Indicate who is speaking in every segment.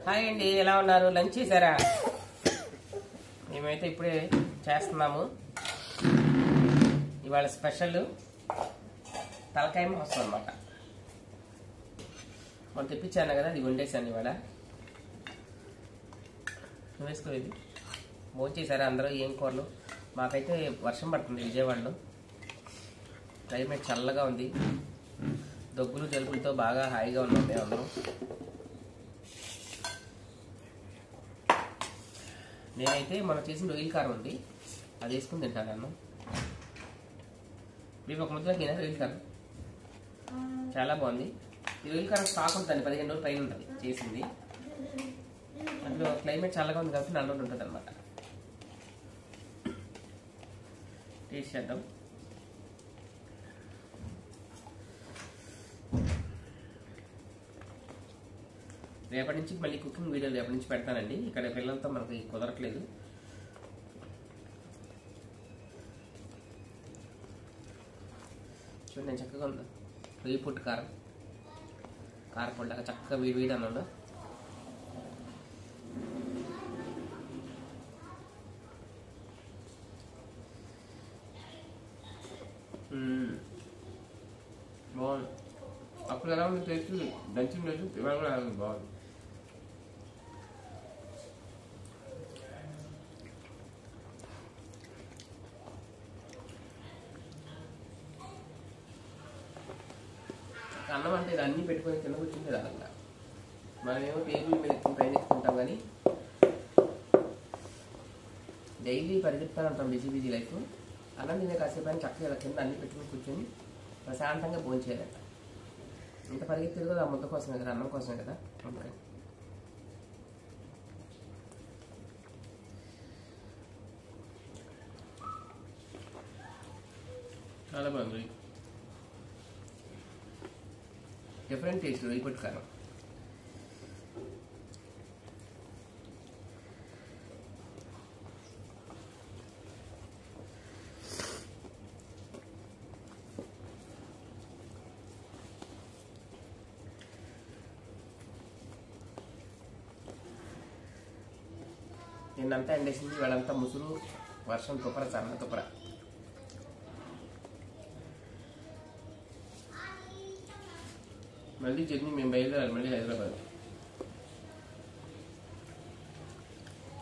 Speaker 1: Hi అండి, ఎలా ఉన్నారు? లంచ్ చేశారా? మేమైతే ఇప్పుడే చేస్తున్నాము. ఇవాళ స్పెషల్ తలకాయ మాంసం అన్నమాట. మనం తెప్పించాను కదా, అది వండేసాను ఇవాళ. వేసుకోలేదు. భోజనం చేశారా అందరూ? ఏం కూరలు? మాకైతే వర్షం పడుతుంది విజయవాడలో. క్లైమేట్ చల్లగా ఉంది. దగ్గులు జలుబులతో బాగా హాయిగా ఉన్నాం మేము అందరం. నేనైతే మనం చేసిన రొయ్యల కారం ఉంది, అది వేసుకుని తింటాను అన్నం. మీకు ఒక ముద్దకి రొయ్యల కారం చాలా బాగుంది. ఈ రొయ్యల కారం స్టాక్ ఉంటుంది, 15 రోజులు పైన ఉంటుంది చేసింది. అందులో క్లైమేట్ చల్లగా ఉంది కాబట్టి 4 రోజులు ఉంటుంది అనమాట. టేస్ట్ చేద్దాం. రేపటి నుంచి మళ్ళీ కుకింగ్ వీడియోలు రేపటి నుంచి పెడతానండి. ఇక్కడ పిల్లలతో మనకి కుదరట్లేదు. చూడండి నేను చక్కగా ఉందా రొయ్యి పుట్టు కారపొడిలాగా చక్కగా వీడి అన్నాడు. బాగుంది. అప్పుడు ఎలా ఉంది టేస్ట్? దంచిన రోజు ఇవాళ కూడా బాగుంది. అన్నం అంటే ఇది అన్నీ పెట్టుకొని కింద కూర్చుంటే రాదంట. మనమేమో టేబుల్ మీద ఎక్కువ పైన ఎక్కుంటాం, కానీ డైలీ పరిగెత్తాను ఉంటాం బిజీ లైఫ్. అన్నం తినే కాసేపు అని చక్కగా కింద అన్ని పెట్టుకుని కూర్చొని ప్రశాంతంగా భోజనం చేయాలంట. ఇంత పరిగెత్తేది కూడా ఆ ముద్ద కోసమే కదా, అన్నం కోసమే కదా. ఉంటాయి చాలా బాగుంది. డిఫరెంట్ టేస్ట్ రొయ్యి పుట్టు కారం. నిన్నంతా ఎండేసింది, వాళ్ళంతా ముసురు, వర్షం తుపర, సన్న తుపర. మళ్ళీ జర్నీ మేము బయలుదేరాలి మళ్ళీ హైదరాబాద్.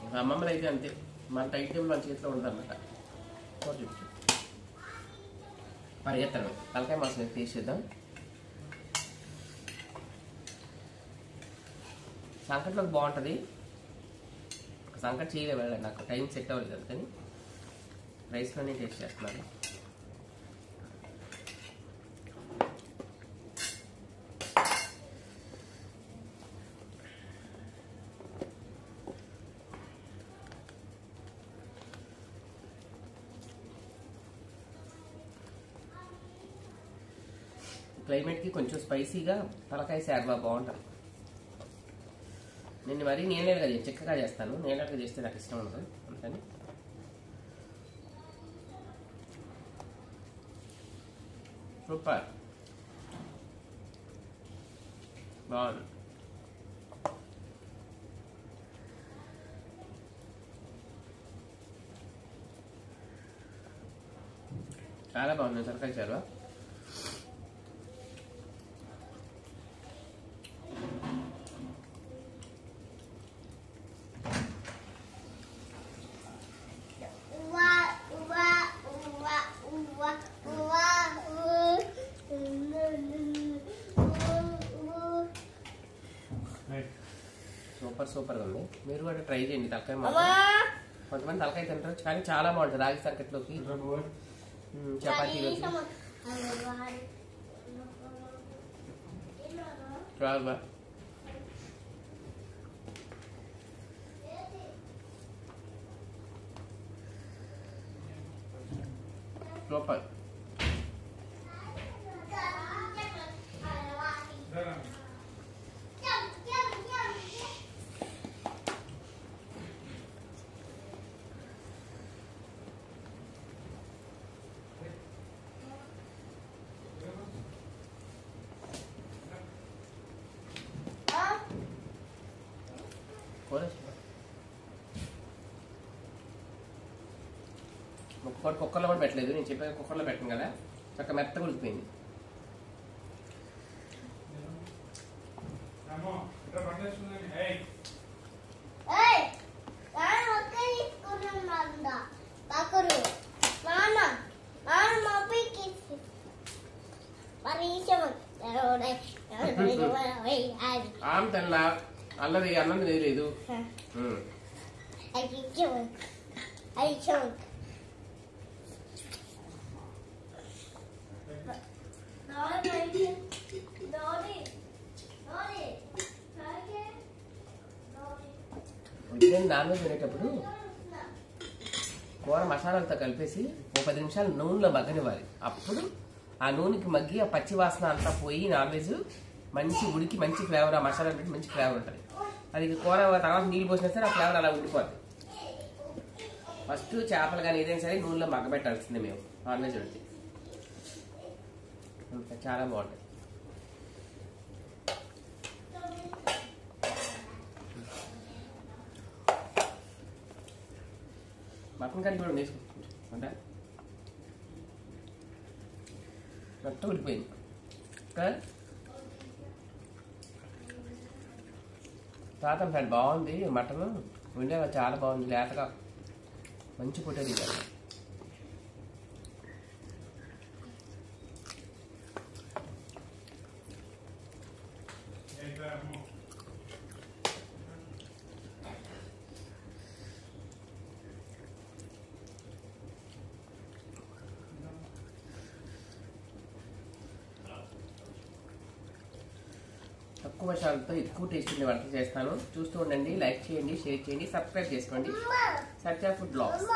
Speaker 1: ఇంకా అమ్మమ్మలు అయితే అంతే, మన టైం టేబుల్ మన చేతిలో ఉందన్నమాట. చూపించు పరిగెత్తాను. తలకాయ మాసం టేస్ట్ చేద్దాం. సంకట్లోకి బాగుంటుంది. సంకట్ చేయలేదు వెళ్ళండి, నాకు టైం సెట్ అవ్వలేదు అందుకని రైస్లోనే టేస్ట్ చేస్తున్నాను. క్లైమేట్కి కొంచెం స్పైసీగా తలకాయ శార్వా బాగుంటుంది. నేను మరీ నేనేలుగా చిక్కగా చేస్తాను, నేనేలుగా చేస్తే నాకు ఇష్టం ఉండదు అందుకని. సూపర్ బాగుంది. చాలా బాగుంది తలకాయ శార్వా. సూపర్గా ఉంది. మీరు కూడా ట్రై చేయండి తలకాయ మాసం. కొంతమంది తలకాయ తింటారు కానీ చాలా బాగుంటుంది రాగి సంకట్లోకి, చపాతీలోకి. సూపర్. కూర కుక్కర్లో కూడా పెట్టలేదు, నేను చెప్పాను కుక్కర్లో పెట్టను కదా, చక్క మెత్తగా ఉడికిపోయింది. ఆమె తెల్ల అల్లది అన్నం లేదు. నాన్ వెజ్ తినేటప్పుడు కూర మసాలాలతో కలిపేసి ఒక 10 నిమిషాలు నూనెలో మగ్గనివ్వాలి. అప్పుడు ఆ నూనెకి మగ్గి ఆ పచ్చి వాసన అంతా పోయి నాన్ వెజ్ మంచి ఉడికి మంచి ఫ్లేవర్, ఆ మసాలా పెట్టి మంచి ఫ్లేవర్ ఉంటుంది. అది కూర తర్వాత నీళ్ళు పోసినా సరే ఆ ఫ్లేవర్ అలా ఉండిపోతుంది. ఫస్ట్ చేపలు కానీ ఏదైనా సరే నూనెలో మగ్గబెట్టాల్సిందే మేము నాన్ వెజ్ వండితే, చాలా బాగుంటుంది. మటన్ కర్రీ కూడా వేసుకుంటా మొత్తం ఉడిపోయింది. తాతం ఫ్రెండ్ బాగుంది మటన్ వండే, చాలా బాగుంది, లేతగా మంచి పొట్టేది. తక్కువ మసాలాతో ఎక్కువ టేస్ట్ ఉండే వంట చేస్తాను, చూస్తూ ఉండండి. లైక్ చేయండి, షేర్ చేయండి, సబ్స్క్రైబ్ చేసుకోండి. సత్య ఫుడ్ బ్లాగ్స్.